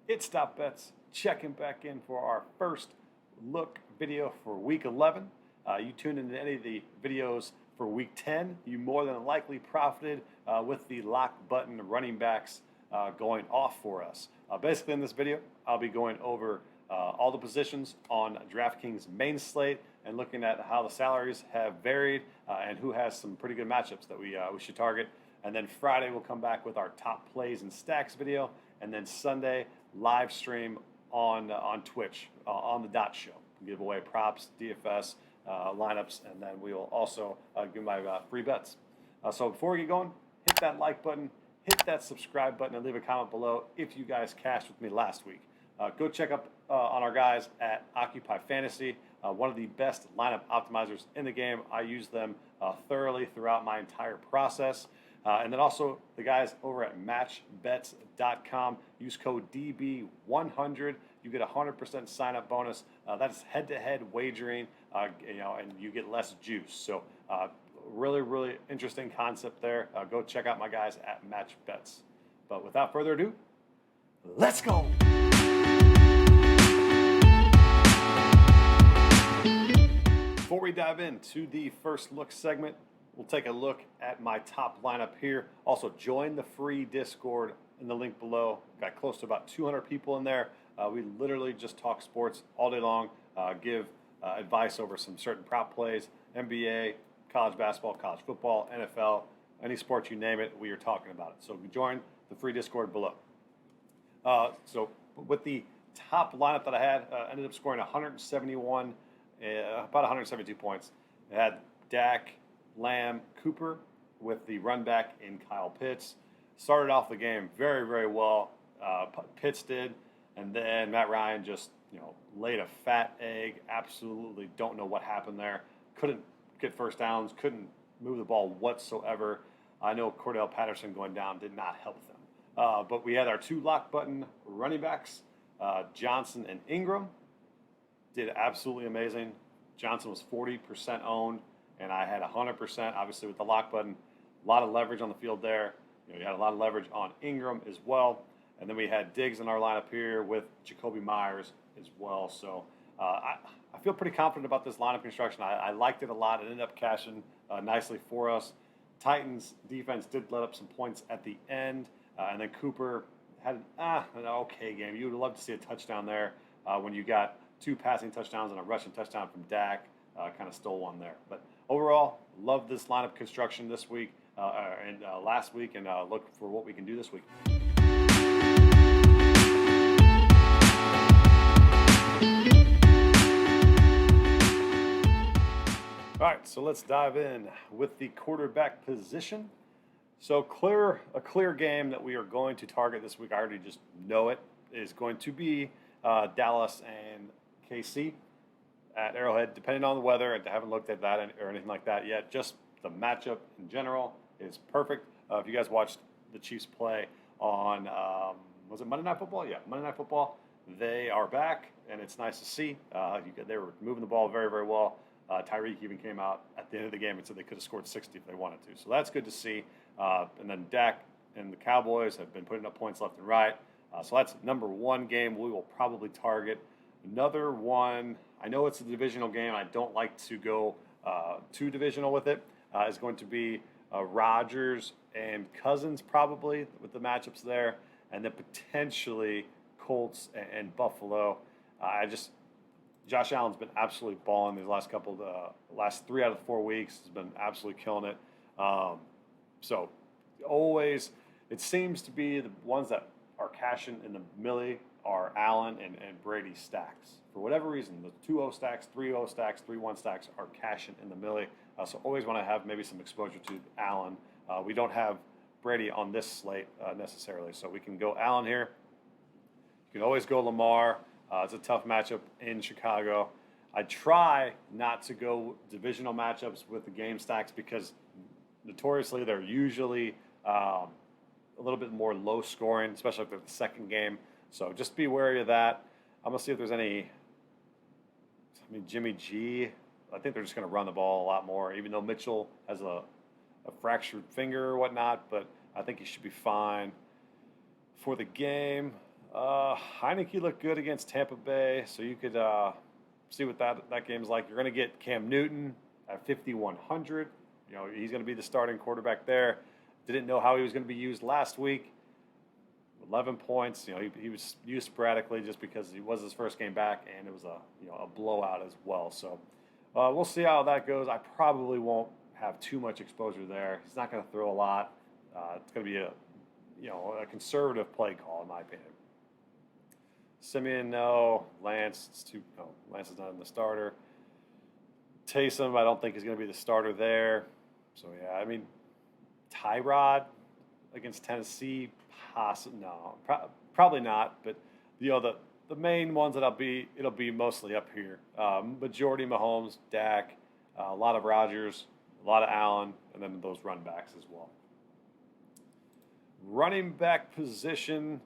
It's Stop Bets checking back in for our first look video for Week 11. You tuned into any of the videos for Week 10, you more than likely profited with the lock button running backs going off for us. Basically in this video, I'll be going over all the positions on Draftkings main slate and looking at how the salaries have varied and who has some pretty good matchups that we should target. And then Friday we'll come back with our top plays and stacks video, and then Sunday live stream on Twitch on the Dot Show. We'll give away props, DFS, lineups, and then we will also give my free bets. So before we get going, hit that like button, hit that subscribe button, and leave a comment below if you guys cashed with me last week. Go check up on our guys at Occupy Fantasy, one of the best lineup optimizers in the game. I use them thoroughly throughout my entire process. And then also the guys over at matchbets.com. Use code DB100. You get a 100% sign-up bonus. That's head-to-head wagering, and you get less juice. So really, really interesting concept there. Go check out my guys at MatchBets. But without further ado, let's go. Before we dive into the first look segment, we'll take a look at my top lineup here. Also, join the free Discord in the link below. Got close to about 200 people in there. We literally just talk sports all day long, give advice over some certain prop plays, NBA, college basketball, college football, NFL, any sport you name it, we are talking about it. So join the free Discord below. So with the top lineup that I had, ended up scoring 171, about 172 points. I had Dak, Lamb, Cooper with the run back in Kyle Pitts. Started off the game very, very well. Pitts did, and then Matt Ryan just laid a fat egg. Absolutely don't know what happened there. Couldn't get first downs. Couldn't move the ball whatsoever. I know Cordell Patterson going down did not help them. But we had our two lock button running backs, Johnson and Ingram. Did absolutely amazing. Johnson was 40% owned, and I had 100%, obviously, with the lock button. A lot of leverage on the field there. You had a lot of leverage on Ingram as well. And then we had Diggs in our lineup here with Jacoby Myers as well. So I feel pretty confident about this lineup construction. I liked it a lot. It ended up cashing nicely for us. Titans defense did let up some points at the end. And then Cooper had an okay game. You would love to see a touchdown there when you got two passing touchdowns and a rushing touchdown from Dak. Kind of stole one there. But overall, love this lineup construction this week and last week, and look for what we can do this week. All right, so let's dive in with the quarterback position. So a clear game that we are going to target this week, I already just know it, is going to be Dallas and KC at Arrowhead, depending on the weather. I haven't looked at that or anything like that yet. Just the matchup in general is perfect. If you guys watched the Chiefs play on, was it Monday Night Football? Yeah, Monday Night Football. They are back, and it's nice to see. They were moving the ball very, very well. Tyreek even came out at the end of the game and said they could have scored 60 if they wanted to. So that's good to see. And then Dak and the Cowboys have been putting up points left and right. So that's number one game we will probably target. Another one, I know it's a divisional game. I don't like to go too divisional with it. Is going to be Rodgers and Cousins probably with the matchups there. And then potentially Colts and Buffalo. Josh Allen's been absolutely balling these last 3 out of the 4 weeks. He's been absolutely killing it. So always, it seems to be the ones that are cashing in the millie are Allen and Brady stacks. For whatever reason, the 2-0 stacks, 3-0 stacks, 3-1 stacks are cashing in the millie. So always want to have maybe some exposure to Allen. We don't have Brady on this slate necessarily, so we can go Allen here. You can always go Lamar. It's a tough matchup in Chicago. I try not to go divisional matchups with the game stacks because notoriously they're usually a little bit more low scoring, especially if they're the second game. So just be wary of that. I'm going to see if there's any. Jimmy G, I think they're just going to run the ball a lot more, even though Mitchell has a fractured finger or whatnot, but I think he should be fine. For the game, Heineke looked good against Tampa Bay, so you could see what that game's like. You're going to get Cam Newton at 5,100. You know, he's going to be the starting quarterback there. Didn't know how he was going to be used last week. 11 points. You know, he was used sporadically just because it was his first game back, and it was a blowout as well. So we'll see how that goes. I probably won't have too much exposure there. He's not going to throw a lot. It's going to be a conservative play call in my opinion. Simeon, no. Lance, Lance is not in the starter. Taysom, I don't think he's going to be the starter there. So, yeah, I mean, Tyrod against Tennessee, probably not. But, the main ones that it'll be mostly up here. Majority Mahomes, Dak, a lot of Rodgers, a lot of Allen, and then those run backs as well. Running back position,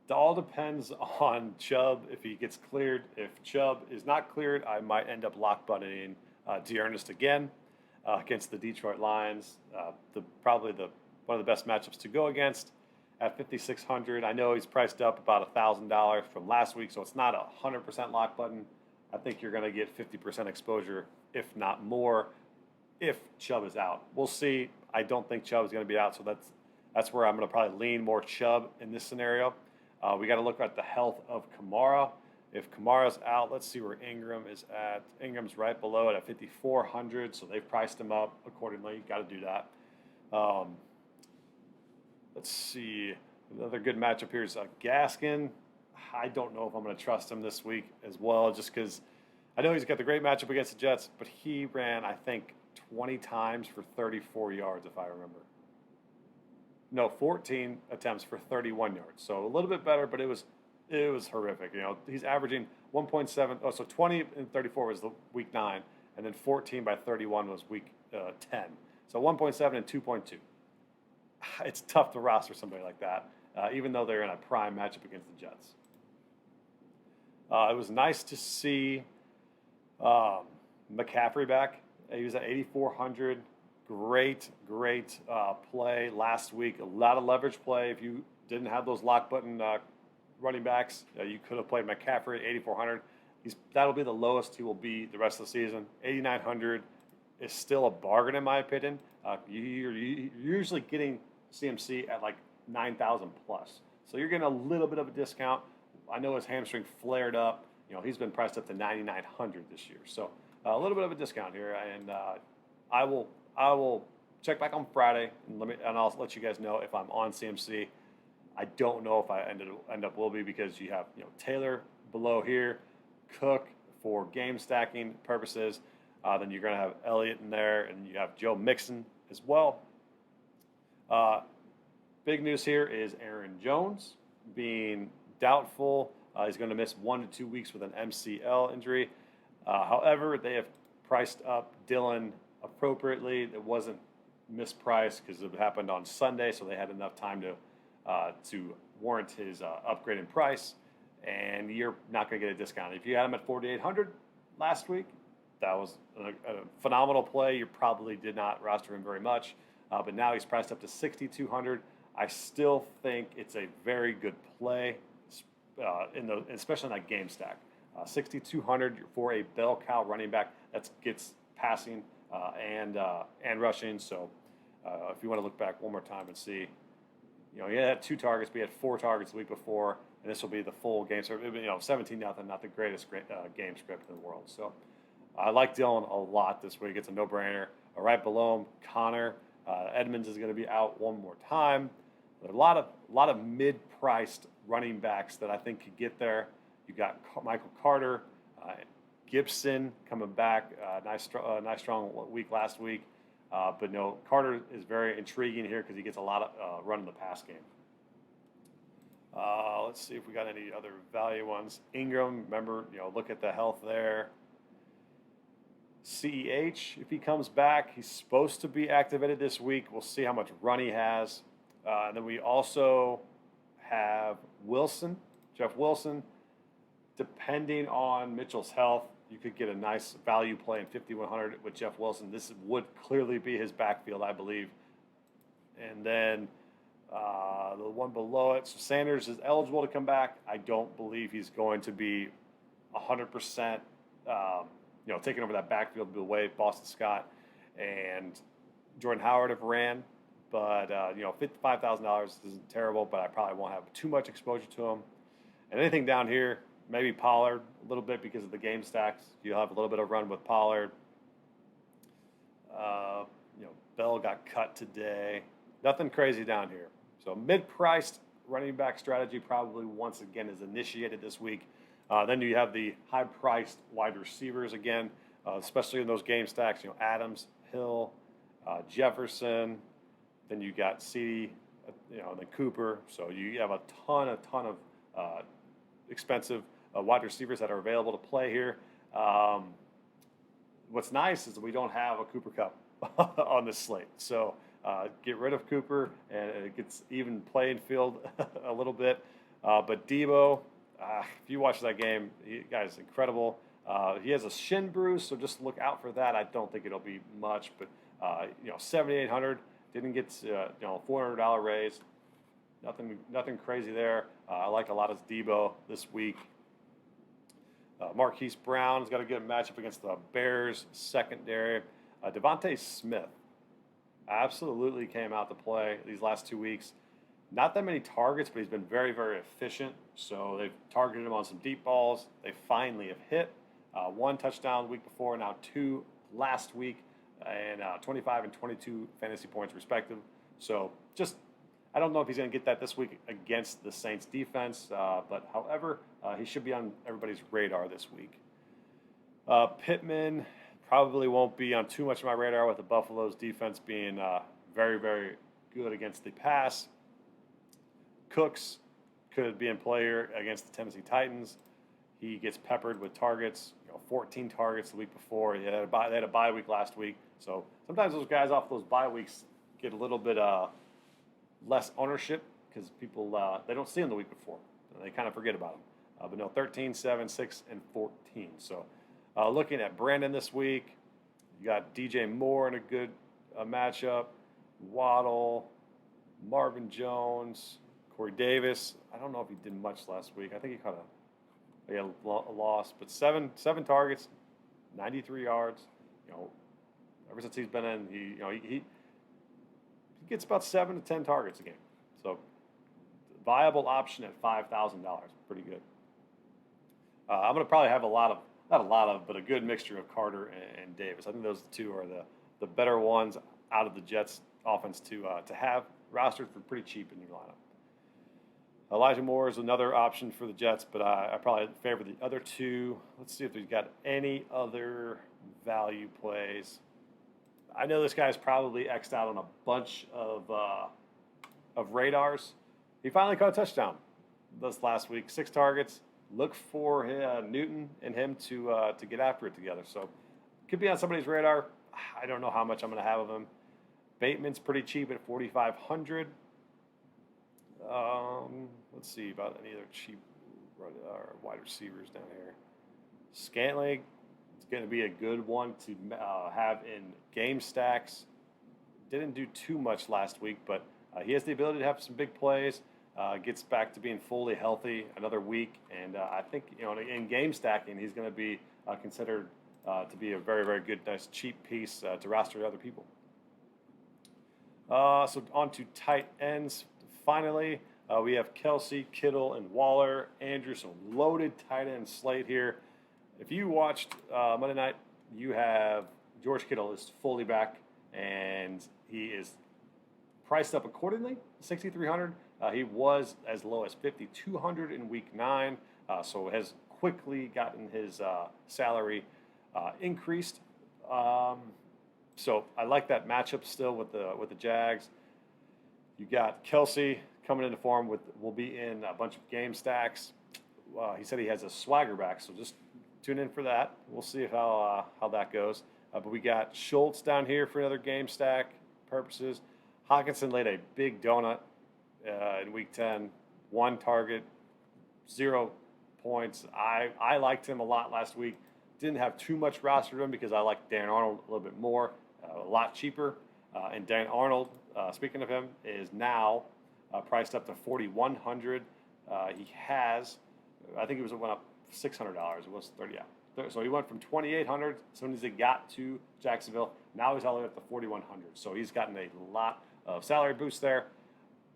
it all depends on Chubb if he gets cleared. If Chubb is not cleared, I might end up lock buttoning D'Ernest again against the Detroit Lions. Probably one of the best matchups to go against at 5,600. I know he's priced up about $1,000 from last week, so it's not a 100% lock button. I think you're going to get 50% exposure, if not more, if Chubb is out. We'll see. I don't think Chubb is going to be out, so that's where I'm going to probably lean more Chubb in this scenario. We got to look at the health of Kamara. If Kamara's out, let's see where Ingram is at. Ingram's right below it at 5,400, so they've priced him up accordingly. You got to do that. Let's see. Another good matchup here is Gaskin. I don't know if I'm going to trust him this week as well, just because I know he's got the great matchup against the Jets, but he ran, I think, 20 times for 34 yards, if I remember. No, 14 attempts for 31 yards. So a little bit better, but it was horrific. You know, he's averaging 1.7. Oh, so 20 and 34 was the week 9, and then 14 by 31 was week 10. So 1.7 and 2.2. It's tough to roster somebody like that, even though they're in a prime matchup against the Jets. It was nice to see McCaffrey back. He was at 8,400. Great play last week. A lot of leverage play. If you didn't have those lock button running backs, you could have played McCaffrey at 8,400. That'll be the lowest he will be the rest of the season. 8,900 is still a bargain in my opinion. You're usually getting CMC at like 9,000 plus. So you're getting a little bit of a discount. I know his hamstring flared up. You know, he's been priced up to 9,900 this year. So a little bit of a discount here. And I will check back on Friday and I'll let you guys know if I'm on CMC. I don't know if I end up will be, because you have Taylor below here, Cook for game stacking purposes. Then you're going to have Elliott in there, and you have Joe Mixon as well. Big news here is Aaron Jones being doubtful. He's going to miss 1 to 2 weeks with an MCL injury. However, they have priced up Dylan appropriately. It wasn't mispriced because it happened on Sunday, so they had enough time to warrant his upgrade in price. And you're not going to get a discount. If you had him at 4,800 last week, that was a phenomenal play. You probably did not roster him very much, but now he's priced up to 6,200. I still think it's a very good play, especially in that game stack. 6,200 for a bell cow running back that gets passing and rushing. So if you want to look back one more time and see, he had 2 targets, but he had 4 targets the week before, and this will be the full game. So 17-0, not the greatest game script in the world. So I like Dylan a lot this week. It's a no-brainer. Right below him, Connor. Edmonds is going to be out one more time. There are a lot of mid-priced running backs that I think could get there. You got Michael Carter, Gibson coming back. Nice strong week last week. But no, Carter is very intriguing here because he gets a lot of run in the pass game. Let's see if we got any other value ones. Ingram, remember, look at the health there. CEH, if he comes back, he's supposed to be activated this week. We'll see how much run he has. And then we also have Jeff Wilson. Depending on Mitchell's health, you could get a nice value play in 5,100 with Jeff Wilson. This would clearly be his backfield, I believe. And then The one below it, so Sanders is eligible to come back. I don't believe he's going to be 100%, taking over that backfield the way Boston Scott and Jordan Howard have ran. But, $55,000 isn't terrible, but I probably won't have too much exposure to him. And anything down here, maybe Pollard a little bit because of the game stacks. You'll have a little bit of run with Pollard. Bell got cut today. Nothing crazy down here. So mid-priced running back strategy probably once again is initiated this week. Then you have the high-priced wide receivers again, especially in those game stacks. Adams, Hill, Jefferson. Then you got CeeDee, and then Cooper. So you have a ton of expensive wide receivers that are available to play here. What's nice is that we don't have a Cooper Cup on this slate. So get rid of Cooper, and it gets even playing field a little bit. But DEEBO, if you watch that game, the guy's incredible. He has a shin bruise, so just look out for that. I don't think it'll be much, but $7,800 didn't get $400 raise. Nothing crazy there. I like a lot of DEEBO this week. Marquise Brown's got a good matchup against the Bears secondary. Devonta Smith absolutely came out to play these last 2 weeks. Not that many targets, but he's been very, very efficient. So they've targeted him on some deep balls. They finally have hit. 1 touchdown the week before, now 2 last week, and 25 and 22 fantasy points respective. So I don't know if he's going to get that this week against the Saints defense, but however, he should be on everybody's radar this week. Pittman probably won't be on too much of my radar with the Buffalo's defense being very, very good against the pass. Cooks could be in play here against the Tennessee Titans. He gets peppered with targets, 14 targets the week before. They had a bye week last week. So sometimes those guys off those bye weeks get a little bit less ownership because people, they don't see them the week before. They kind of forget about them. But 13, 7, 6, and 14. So looking at Brandin this week, you got DJ Moore in a good matchup, Waddle, Marvin Jones, Corey Davis. I don't know if he did much last week. I think he had a loss, but seven targets, 93 yards. Ever since he's been in, he gets about 7 to 10 targets a game. So viable option at $5,000, pretty good. I'm going to probably have but a good mixture of Carter and Davis. I think those two are the better ones out of the Jets offense to have rostered for pretty cheap in your lineup. Elijah Moore is another option for the Jets, but I probably favor the other two. Let's see if we've got any other value plays. I know this guy's probably X'd out on a bunch of radars. He finally caught a touchdown this last week, 6 targets. Look for Newton and him to get after it together. So could be on somebody's radar. I don't know how much I'm going to have of him. Bateman's pretty cheap at $4,500. Let's see about any other cheap wide receivers down here. Scantling is going to be a good one to have in game stacks. Didn't do too much last week, but he has the ability to have some big plays. Gets back to being fully healthy another week, and I think in game stacking he's going to be considered to be a very, very good, nice, cheap piece to roster other people. So on to tight ends. Finally, we have Kelsey, Kittle, and Waller. Andrew, some loaded tight end slate here. If you watched Monday night, you have George Kittle is fully back, and he is priced up accordingly, $6,300. He was as low as $5,200 in Week 9, so has quickly gotten his salary increased. So I like that matchup still with the Jags. You got Kelsey coming into form will be in a bunch of game stacks. He said he has a swagger back, so just tune in for that. We'll see how that goes. But we got Schultz down here for another game stack purposes. Hockenson laid a big donut in Week 10. 1 target, 0 points. I liked him a lot last week. Didn't have too much rostered him because I like Dan Arnold a little bit more, a lot cheaper. And Dan Arnold, speaking of him, is now priced up to 4,100. He has, I think it went up $600. It was 30, yeah. So he went from 2,800 as soon as he got to Jacksonville. Now he's all the way up to 4,100. So he's gotten a lot of salary boost there,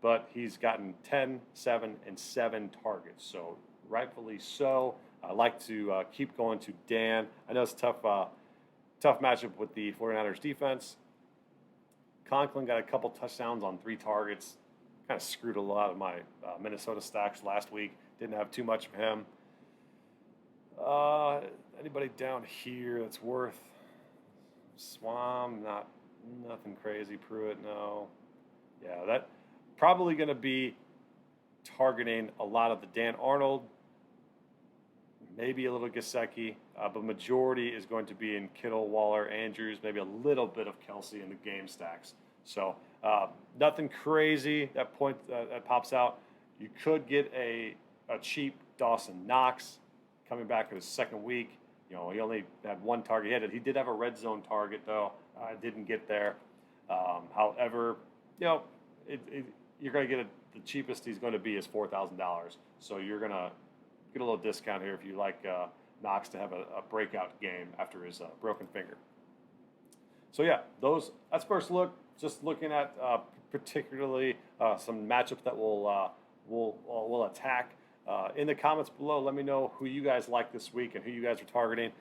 but he's gotten 10, 7, and 7 targets. So rightfully so. I like to keep going to Dan. I know it's a tough matchup with the 49ers defense. Conklin got a couple touchdowns on 3 targets. Kind of screwed a lot of my Minnesota stacks last week. Didn't have too much of him. Anybody down here that's worth? Swam, nothing crazy. Pruitt, no. Yeah, that probably going to be targeting a lot of the Dan Arnold, maybe a little Gesicki, but majority is going to be in Kittle, Waller, Andrews, maybe a little bit of Kelsey in the game stacks. So nothing crazy that pops out. You could get a cheap Dawson Knox coming back in his second week. You know, he only had 1 target. He did have a red zone target though. Didn't get there. However, you know, you're going to get the cheapest he's going to be is $4,000. So you're going to get a little discount here if you like Knox to have a breakout game after his broken finger. So yeah, that's first look. Just looking at particularly some matchups that we'll attack. In the comments below, let me know who you guys like this week and who you guys are targeting.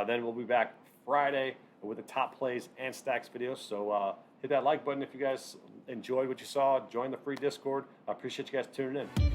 Then we'll be back Friday with the top plays and stacks videos. So hit that like button if you guys enjoyed what you saw. Join the free Discord. I appreciate you guys tuning in.